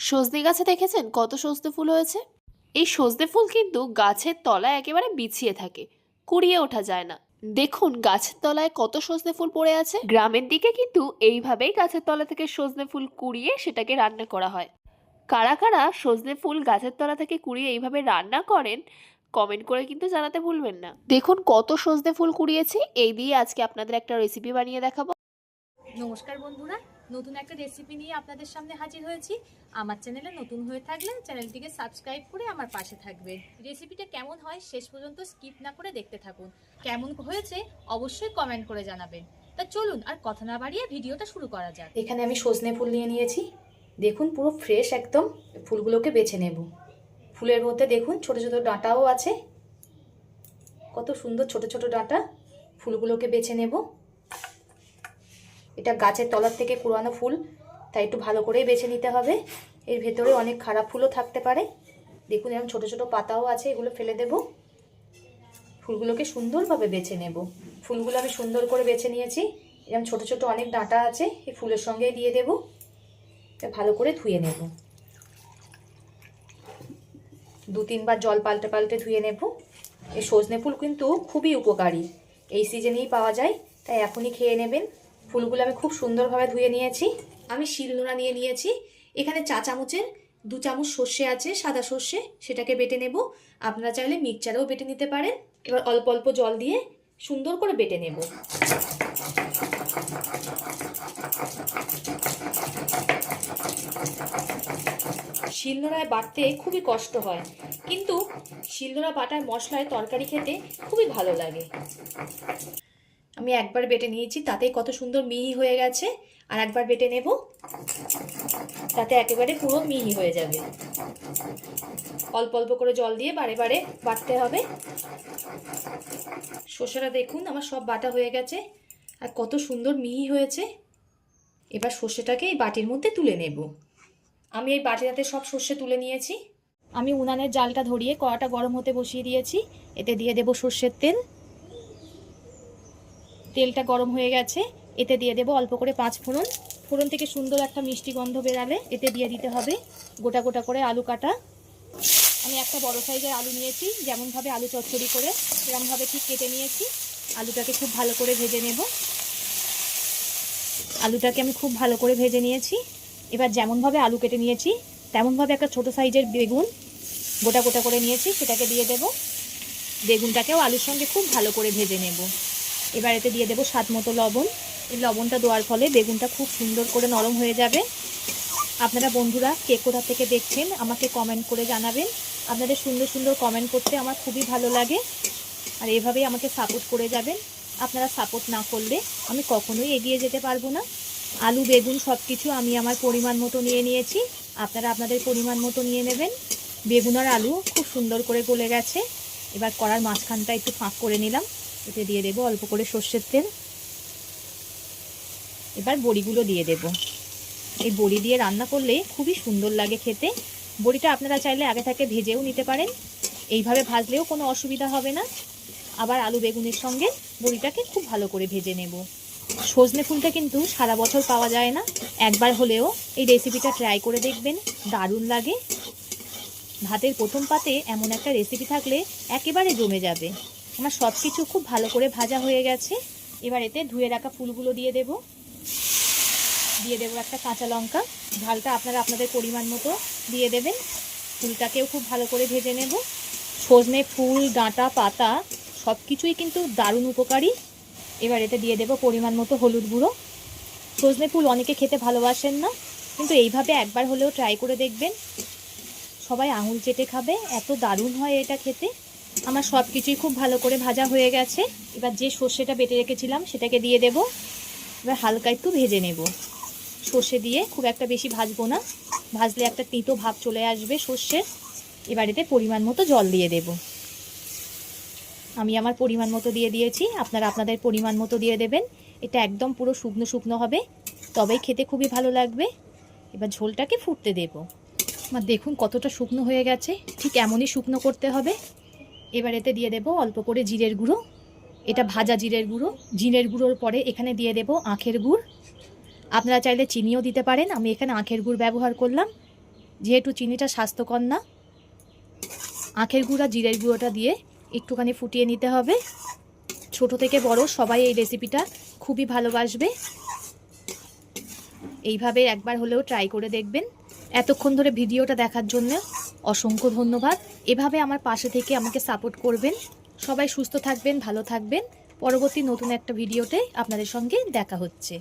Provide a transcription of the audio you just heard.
সজনে গাছে দেখেছেন কত সজনে ফুল হয়েছে? এই সজনে ফুল কিন্তু গাছের তলায় একেবারে বিছিয়ে থাকে, কুড়িয়ে ওঠা যায় না। দেখুন গাছের তলায় কত সজনে ফুল পড়ে আছে। গ্রামের দিকে কিন্তু এইভাবেই গাছের তলা থেকে সজনে ফুল কুড়িয়ে সেটাকে রান্না করা হয়। কারা কারা সজনে ফুল গাছের তলা থেকে কুড়িয়ে এইভাবে রান্না করেন, কমেন্ট করে কিন্তু জানাতে ভুলবেন না। দেখুন কত সজনে ফুল কুড়িয়েছি, এই দিয়ে আজকে আপনাদের একটা রেসিপি বানিয়ে দেখাবো। নমস্কার বন্ধুরা, নতুন একটা রেসিপি নিয়ে আপনাদের সামনে হাজির হয়েছি। আমার চ্যানেলে নতুন হয়ে থাকলে চ্যানেলটিকে সাবস্ক্রাইব করে আমার পাশে থাকবেন। রেসিপিটা কেমন হয় শেষ পর্যন্ত স্কিপ না করে দেখতে থাকুন। কেমন হয়েছে অবশ্যই কমেন্ট করে জানাবেন। তা চলুন আর কথা না বাড়িয়ে ভিডিওটা শুরু করা যাক। এখানে আমি সজনে ফুল নিয়ে নিয়েছি। দেখুন পুরো ফ্রেশ একদম। ফুলগুলোকে বেছে নেব। ফুলের মধ্যে দেখুন ছোট ছোট ডাঁটাও আছে, কত সুন্দর ছোট ছোট ডাঁটা। ফুলগুলোকে বেছে নেব। এটা গাছের তলার থেকে কুড়ানো ফুল, তাই একটু ভালো করেই বেছে নিতে হবে। এর ভেতরে অনেক খারাপ ফুলও থাকতে পারে। দেখুন এরকম ছোট ছোট পাতাও আছে, এগুলো ফেলে দেব। ফুলগুলোকে সুন্দরভাবে বেছে নেব। ফুলগুলো আমি সুন্দর করে বেছে নিয়েছি। এরকম ছোট ছোট অনেক ডাঁটা আছে, এই ফুলের সঙ্গে দিয়ে দেব। ভালো করে ধুয়ে নেব। 2-3 বার জল পাল্টে পাল্টে ধুয়ে নেব। এই সজনে ফুল কিন্তু খুবই উপকারী, এই সিজনেই পাওয়া যায়, তাই এখনই খেয়ে নেবেন। ফুলগুলো আমি খুব সুন্দরভাবে ধুয়ে নিয়েছি। আমি শিলনোড়া নিয়ে নিয়েছি। এখানে চা চামচের 2 চামচ সর্ষে আছে, সাদা সর্ষে, সেটাকে বেটে নেব। আপনারা চাইলে মিক্সচারেও বেটে নিতে পারেন। এবার অল্প অল্প জল দিয়ে সুন্দর করে বেটে নেব। শিলনোড়ায় বাটতে খুবই কষ্ট হয়, কিন্তু শিলনোড়া বাটার মশলায় তরকারি খেতে খুবই ভালো লাগে। আমি একবার বেটে নিয়েছি, তাতেই কত সুন্দর মিহি হয়ে গেছে। আর একবার বেটে নেব, তাতে একেবারে পুরো মিহি হয়ে যাবে। অল্প অল্প করে জল দিয়ে বারে বারে বাটতে হবে। সর্ষেটা দেখুন আমার সব বাটা হয়ে গেছে, আর কত সুন্দর মিহি হয়েছে। এবার সর্ষেটাকে এই বাটির মধ্যে তুলে নেব। আমি এই বাটিটাতে সব সর্ষে তুলে নিয়েছি। আমি উনানের জালটা ধরিয়ে কড়াটা গরম হতে বসিয়ে দিয়েছি। এতে দিয়ে দেব সর্ষের তেল। তেলটা গরম হয়ে গেছে, এতে দিয়ে দেব অল্প করে 5 ফোড়ন। ফোড়ন থেকে সুন্দর একটা মিষ্টি গন্ধ বেরালে এতে দিয়ে দিতে হবে গোটা গোটা করে আলু কাটা। আমি একটা বড় সাইজের আলু নিয়েছি, যেমনভাবে আলু চচ্চড়ি করে সেরকমভাবে ঠিক কেটে নিয়েছি। আলুটাকে খুব ভালো করে ভেজে নেব। আলুটাকে আমি খুব ভালো করে ভেজে নিয়েছি। এবার যেমনভাবে আলু কেটে নিয়েছি তেমনভাবে একটা ছোট সাইজের বেগুন গোটা গোটা করে নিয়েছি, সেটাকে দিয়ে দেব। বেগুনটাকেও আলুর সঙ্গে খুব ভালো করে ভেজে নেব। এবার এতে দিয়ে দেব স্বাদ মতো লবণ। এই লবণটা দেওয়ার ফলে বেগুনটা খুব সুন্দর করে নরম হয়ে যাবে। আপনারা বন্ধুরা কে কোথা থেকে দেখছেন আমাকে কমেন্ট করে জানাবেন। আপনাদের সুন্দর সুন্দর কমেন্ট করতে আমার খুবই ভালো লাগে, আর এভাবেই আমাকে সাপোর্ট করে যাবেন। আপনারা সাপোর্ট না করলে আমি কখনোই এগিয়ে যেতে পারবো না। আলু বেগুন সব কিছু আমি আমার পরিমাণ মতো নিয়ে নিয়েছি, আপনারা আপনাদের পরিমাণ মতো নিয়ে নেবেন। বেগুন আর আলু খুব সুন্দর করে গলে গেছে। এবার কড়ার মাঝখানটা একটু ফাঁক করে নিলাম। এতে দিয়ে দেব অল্প করে সর্ষের তেল। এবার বড়িগুলো দিয়ে দেব। এই বড়ি দিয়ে রান্না করলে খুবই সুন্দর লাগে খেতে। বড়িটা আপনারা চাইলে আগে থেকে ভেজেও নিতে পারেন, এইভাবে ভাজলেও কোনো অসুবিধা হবে না। আবার আলু বেগুনের সঙ্গে বড়িটাকে খুব ভালো করে ভেজে নেব। সজনে ফুলটা কিন্তু সারা বছর পাওয়া যায় না, একবার হলেও এই রেসিপিটা ট্রাই করে দেখবেন, দারুণ লাগে। ভাতের প্রথম পাতে এমন একটা রেসিপি থাকলে একেবারে জমে যাবে। আমার সব কিছু খুব ভালো করে ভাজা হয়ে গেছে। এবার এতে ধুয়ে রাখা ফুলগুলো দিয়ে দেব। দিয়ে দেবো একটা কাঁচা লঙ্কা। ঝালটা আপনারা আপনাদের পরিমাণ মতো দিয়ে দেবেন। ফুলটাকেও খুব ভালো করে ভেজে নেব। সজনে ফুল ডাঁটা পাতা সব কিছুই কিন্তু দারুণ উপকারী। এবার এতে দিয়ে দেব পরিমাণ মতো হলুদ গুঁড়ো। সজনে ফুল অনেকে খেতে ভালোবাসেন না, কিন্তু এইভাবে একবার হলেও ট্রাই করে দেখবেন, সবাই আঙুল চেটে খাবে, এত দারুণ হয় এটা খেতে। আমার সব কিছুই খুব ভালো করে ভাজা হয়ে গেছে। এবার যে সর্ষেটা বেটে রেখেছিলাম সেটাকে দিয়ে দেব। এবার হালকা একটু ভেজে নেব। সর্ষে দিয়ে খুব একটা বেশি ভাজবো না, ভাজলে একটা তিতো ভাব চলে আসবে সর্ষের। এবার এতে পরিমাণ মতো জল দিয়ে দেব। আমি আমার পরিমাণ মতো দিয়ে দিয়েছি, আপনারা আপনাদের পরিমাণ মতো দিয়ে দেবেন। এটা একদম পুরো শুকনো শুকনো হবে, তবেই খেতে খুবই ভালো লাগবে। এবার ঝোলটাকে ফুটতে দেব। আমার দেখুন কতটা শুকনো হয়ে গেছে, ঠিক এমনই শুকনো করতে হবে। এবার এতে দিয়ে দেব অল্প করে জিরের গুঁড়ো। এটা ভাজা জিরের গুঁড়ো। জিরের গুঁড়োর পরে এখানে দিয়ে দেব আখের গুড়। আপনারা চাইলে চিনিও দিতে পারেন, আমি এখানে আখের গুড় ব্যবহার করলাম। যেহেতু চিনিটা স্বাস্থ্যকর না। আখের গুঁড়া জিরের গুঁড়োটা দিয়ে একটুখানি ফুটিয়ে নিতে হবে। ছোট থেকে বড় সবাই এই রেসিপিটা খুবই ভালোবাসবে। এইভাবে একবার হলেও ট্রাই করে দেখবেন। এতক্ষণ ধরে ভিডিওটা দেখার জন্য অসংখ্য ধন্যবাদ। এভাবে আমার পাশে থেকে আমাকে সাপোর্ট করবেন। সবাই সুস্থ থাকবেন, ভালো থাকবেন। পরবর্তী নতুন একটা ভিডিওতে আপনাদের সঙ্গে দেখা হচ্ছে।